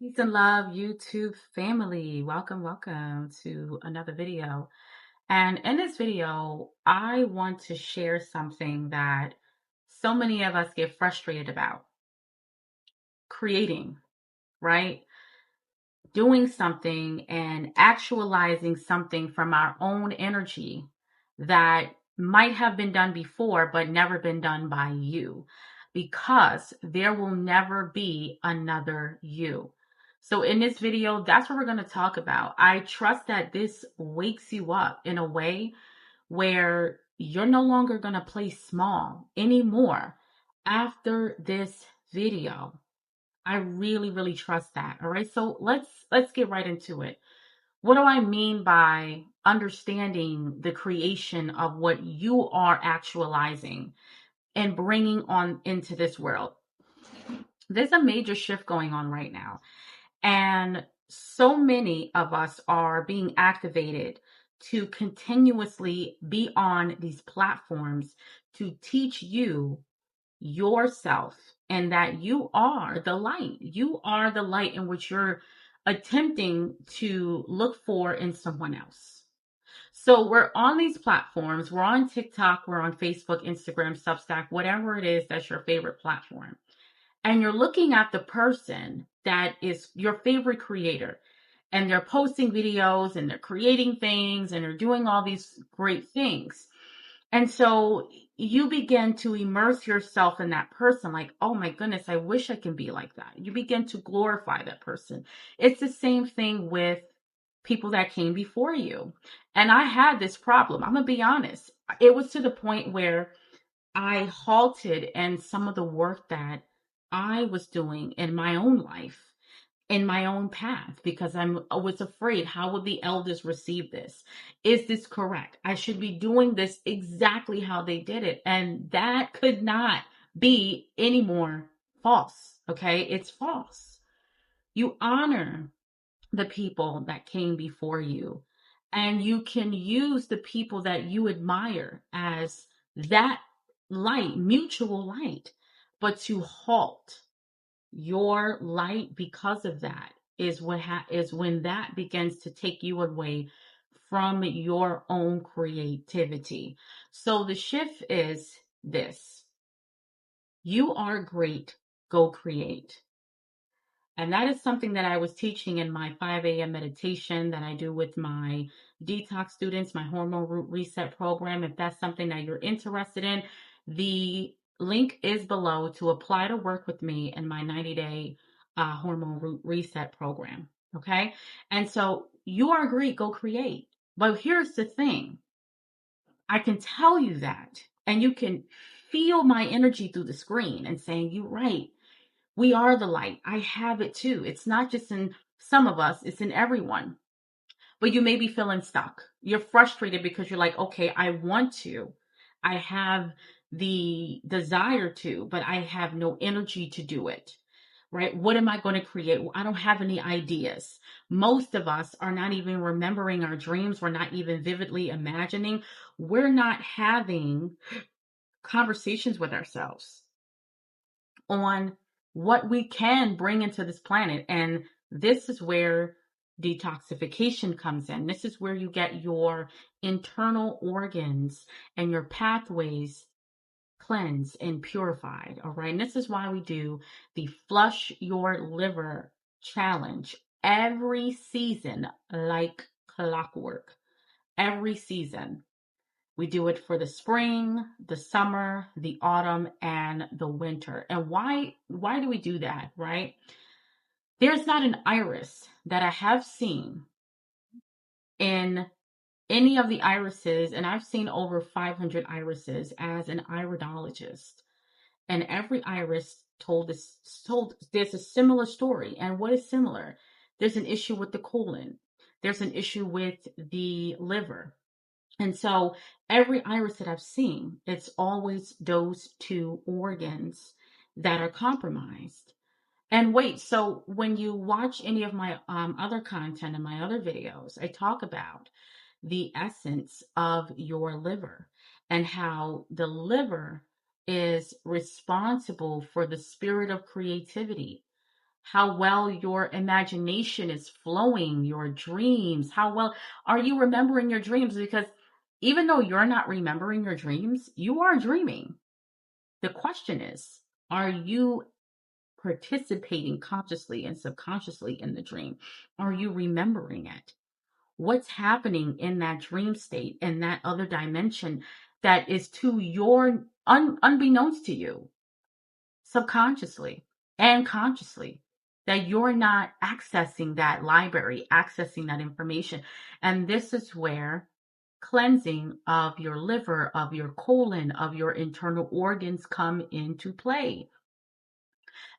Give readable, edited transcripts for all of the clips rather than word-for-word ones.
Peace and love, YouTube family. Welcome to another video. And in this video, I want to share something that so many of us get frustrated about creating, right? Doing something and actualizing something from our own energy that might have been done before, but never been done by you, because there will never be another you. So in this video, that's what we're going to talk about. I trust that this wakes you up in a way where you're no longer going to play small anymore after this video. I really trust that. All right. So let's get right into it. What do I mean by understanding the creation of what you are actualizing and bringing on into this world? There's a major shift going on right now, and so many of us are being activated to continuously be on these platforms to teach you yourself, and that you are the light. You are the light in which you're attempting to look for in someone else. So we're on these platforms. We're on TikTok, we're on Facebook, Instagram, Substack, whatever it is that's your favorite platform. And you're looking at the person that is your favorite creator, and they're posting videos and they're creating things and they're doing all these great things. And so you begin to immerse yourself in that person, like, oh my goodness, I wish I can be like that. You begin to glorify that person. It's the same thing with people that came before you. And I had this problem. I'm going to be honest. It was to the point where I halted in some of the work that I was doing in my own life, in my own path, because I was afraid, how would the elders receive this? Is this correct? I should be doing this exactly how they did it. And that could not be any more false. Okay. It's false. You honor the people that came before you, and you can use the people that you admire as that light, mutual light. But to halt your light because of that is is when that begins to take you away from your own creativity. So the shift is this: you are great, go create. And that is something that I was teaching in my 5 a.m. meditation that I do with my detox students, my hormone root reset program. If that's something that you're interested in, the link is below to apply to work with me in my 90-day hormone root reset program. Okay. And so you are great, go create. But here's the thing: I can tell you that, and you can feel my energy through the screen and saying, you're right. We are the light. I have it too. It's not just in some of us, it's in everyone. But you may be feeling stuck. You're frustrated because you're like, okay, I want to. I have the desire to, but I have no energy to do it. Right? What am I going to create? I don't have any ideas. Most of us are not even remembering our dreams. We're not even vividly imagining. We're not having conversations with ourselves on what we can bring into this planet. And this is where detoxification comes in. This is where you get your internal organs and your pathways cleansed and purified. All right. And this is why we do the Flush Your Liver challenge every season, like clockwork. Every season. We do it for the spring, the summer, the autumn, and the winter. And why do we do that, right? There's not an iris that I have seen in any of the irises, and I've seen over 500 irises as an iridologist. And every iris told there's a similar story. And what is similar? There's an issue with the colon. There's an issue with the liver. And so every iris that I've seen, it's always those two organs that are compromised. And wait, so when you watch any of my other content and my other videos, I talk about the essence of your liver and how the liver is responsible for the spirit of creativity, how well your imagination is flowing, your dreams, how well are you remembering your dreams? Because even though you're not remembering your dreams, you are dreaming. The question is, are you participating consciously and subconsciously in the dream? Are you remembering it? What's happening in that dream state, in that other dimension that is to your unbeknownst to you, subconsciously and consciously, that you're not accessing that library, accessing that information. And this is where cleansing of your liver, of your colon, of your internal organs come into play.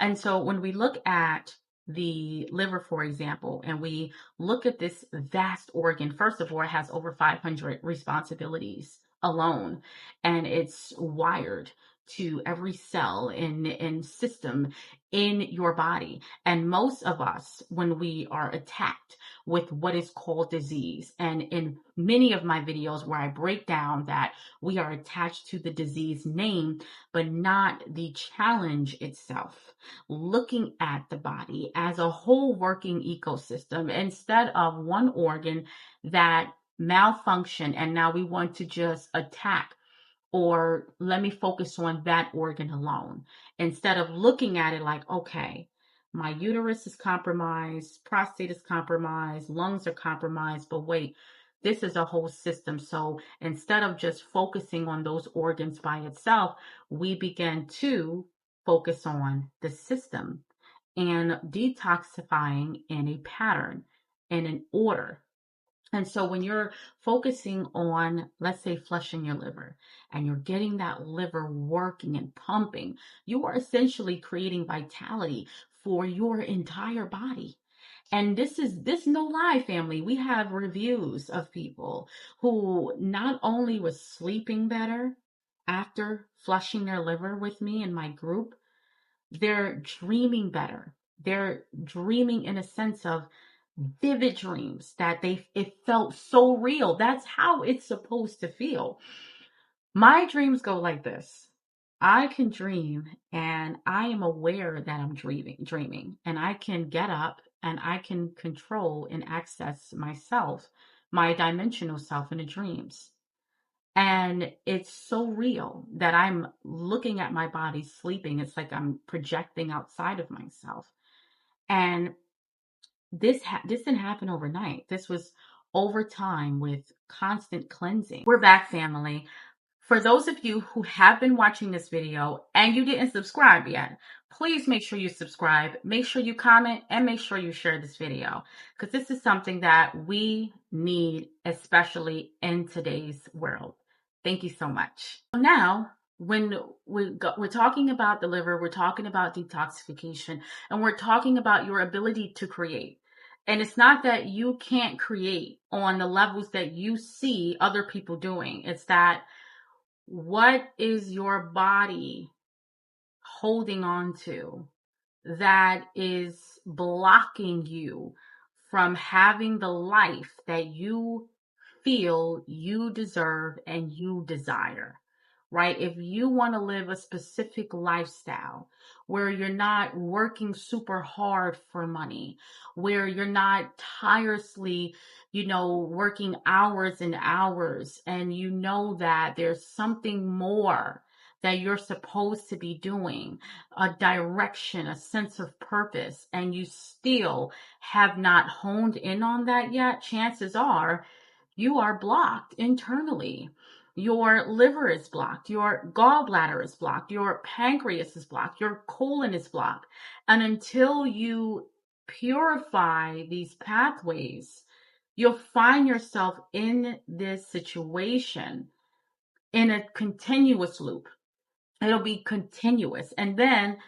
And so when we look at the liver, for example, and we look at this vast organ, first of all, it has over 500 responsibilities alone, and it's wired to every cell and system in your body. And most of us, when we are attacked with what is called disease, and in many of my videos where I break down that we are attached to the disease name, but not the challenge itself, looking at the body as a whole working ecosystem instead of one organ that malfunction and now we want to just attack, or let me focus on that organ alone, instead of looking at it like, okay, my uterus is compromised, prostate is compromised, lungs are compromised, but wait, this is a whole system. So instead of just focusing on those organs by itself, we begin to focus on the system and detoxifying in a pattern, in an order. And so when you're focusing on, let's say, flushing your liver, and you're getting that liver working and pumping, you are essentially creating vitality for your entire body. And this no lie, family. We have reviews of people who not only was sleeping better after flushing their liver with me in my group, they're dreaming better. They're dreaming in a sense of vivid dreams that it felt so real. That's how it's supposed to feel. My dreams go like this. I can dream and I am aware that I'm dreaming, and I can get up and I can control and access myself, my dimensional self in the dreams. And it's so real that I'm looking at my body sleeping. It's like I'm projecting outside of myself. And this didn't happen overnight. This was over time with constant cleansing. We're back, family. For those of you who have been watching this video and you didn't subscribe yet, please make sure you subscribe, make sure you comment, and make sure you share this video, because this is something that we need, especially in today's world. Thank you so much. Now, when we're talking about the liver, we're talking about detoxification, and we're talking about your ability to create. And it's not that you can't create on the levels that you see other people doing. It's that, what is your body holding on to that is blocking you from having the life that you feel you deserve and you desire, right? If you want to live a specific lifestyle where you're not working super hard for money, where you're not tirelessly, working hours and hours, and you know that there's something more that you're supposed to be doing, a direction, a sense of purpose, and you still have not honed in on that yet, chances are you are blocked internally. Your liver is blocked, your gallbladder is blocked, your pancreas is blocked, your colon is blocked. And until you purify these pathways, you'll find yourself in this situation in a continuous loop. It'll be continuous. And then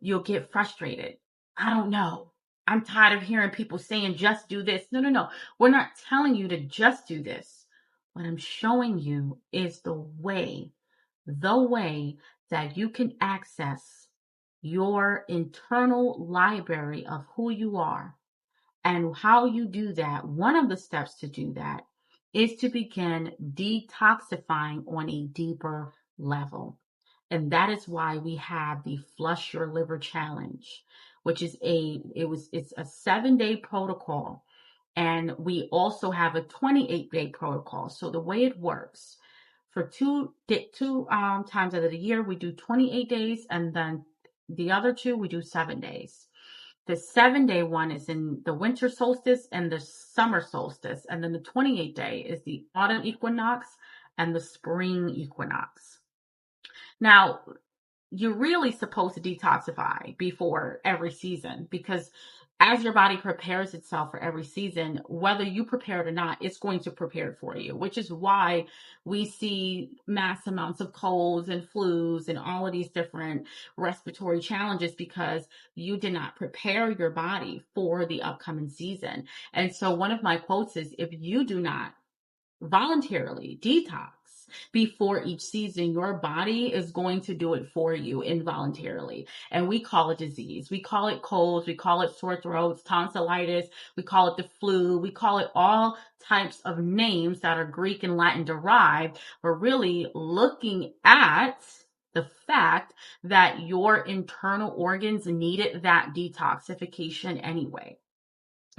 you'll get frustrated. I don't know. I'm tired of hearing people saying, just do this. No, no, no. We're not telling you to just do this. What I'm showing you is the way that you can access your internal library of who you are. And how you do that, one of the steps to do that is to begin detoxifying on a deeper level. And that is why we have the Flush Your Liver Challenge, which is it's a 7-day protocol. And we also have a 28-day protocol. So the way it works, for two times out of the year, we do 28 days, and then the other two, we do 7 days. The 7-day one is in the winter solstice and the summer solstice. And then the 28-day is the autumn equinox and the spring equinox. Now, you're really supposed to detoxify before every season, because as your body prepares itself for every season, whether you prepare it or not, it's going to prepare it for you, which is why we see mass amounts of colds and flus and all of these different respiratory challenges, because you did not prepare your body for the upcoming season. And so one of my quotes is, if you do not voluntarily detox before each season, your body is going to do it for you involuntarily. And we call it disease. We call it colds. We call it sore throats, tonsillitis. We call it the flu. We call it all types of names that are Greek and Latin derived. We're really looking at the fact that your internal organs needed that detoxification anyway.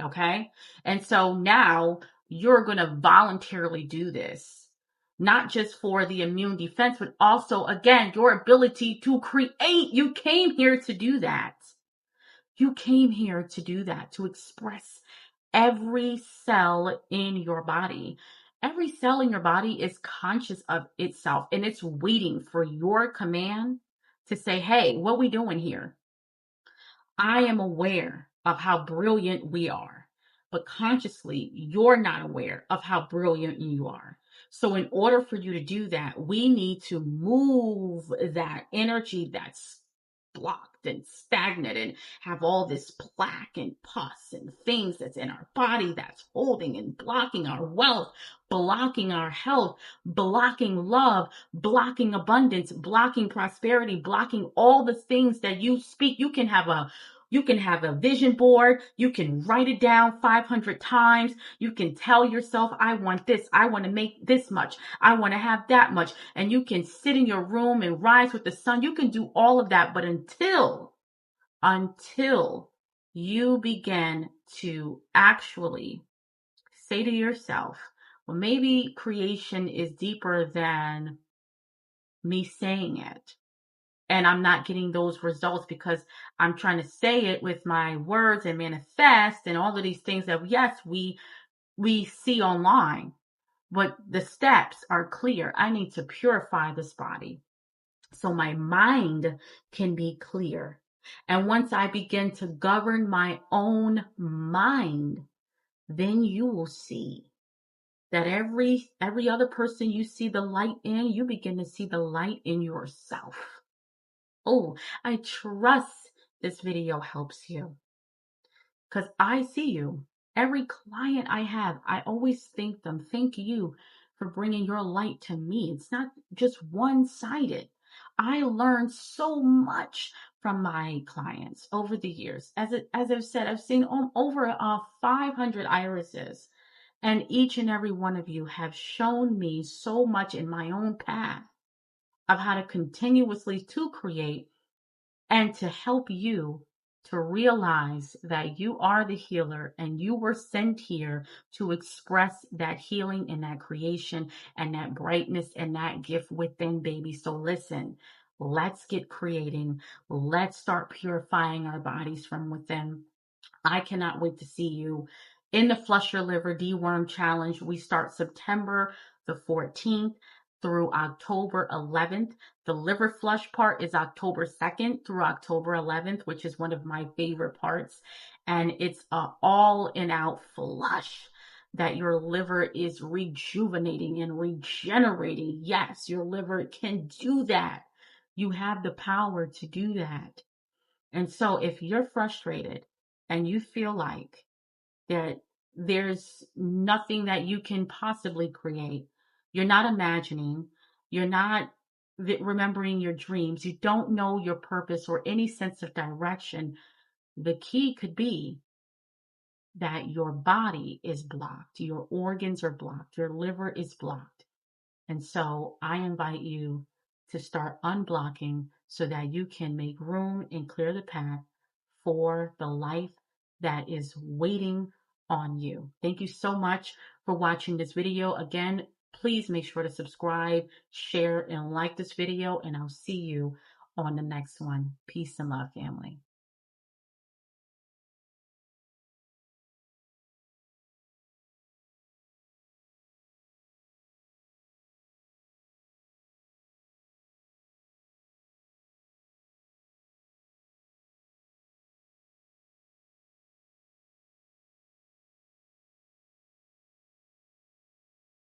Okay. And so now you're going to voluntarily do this, not just for the immune defense, but also, again, your ability to create. You came here to do that. You came here to do that, to express every cell in your body. Every cell in your body is conscious of itself, and it's waiting for your command to say, hey, what are we doing here? I am aware of how brilliant we are, but consciously, you're not aware of how brilliant you are. So, in order for you to do that, we need to move that energy that's blocked and stagnant and have all this plaque and pus and things that's in our body that's holding and blocking our wealth, blocking our health, blocking love, blocking abundance, blocking prosperity, blocking all the things that you speak. You can have a vision board. You can write it down 500 times. You can tell yourself, I want this. I want to make this much. I want to have that much. And you can sit in your room and rise with the sun. You can do all of that. But until you begin to actually say to yourself, well, maybe creation is deeper than me saying it. And I'm not getting those results because I'm trying to say it with my words and manifest and all of these things that, yes, we see online, but the steps are clear. I need to purify this body so my mind can be clear. And once I begin to govern my own mind, then you will see that every other person you see the light in, you begin to see the light in yourself. Oh, I trust this video helps you, because I see you. Every client I have, I always thank them. Thank you for bringing your light to me. It's not just one-sided. I learned so much from my clients over the years. As I've said, I've seen over 500 irises, and each and every one of you have shown me so much in my own path of how to continuously to create and to help you to realize that you are the healer and you were sent here to express that healing and that creation and that brightness and that gift within, baby. So listen, let's get creating. Let's start purifying our bodies from within. I cannot wait to see you in the Flush Your Liver Deworm Challenge. We start September the 14th through October 11th. The liver flush part is October 2nd through October 11th, which is one of my favorite parts. And it's all in out flush that your liver is rejuvenating and regenerating. Yes, your liver can do that. You have the power to do that. And so if you're frustrated and you feel like that there's nothing that you can possibly create, you're not imagining, you're not remembering your dreams, you don't know your purpose or any sense of direction, the key could be that your body is blocked, your organs are blocked, your liver is blocked. And so I invite you to start unblocking so that you can make room and clear the path for the life that is waiting on you. Thank you so much for watching this video. Again, please make sure to subscribe, share, and like this video, and I'll see you on the next one. Peace and love, family.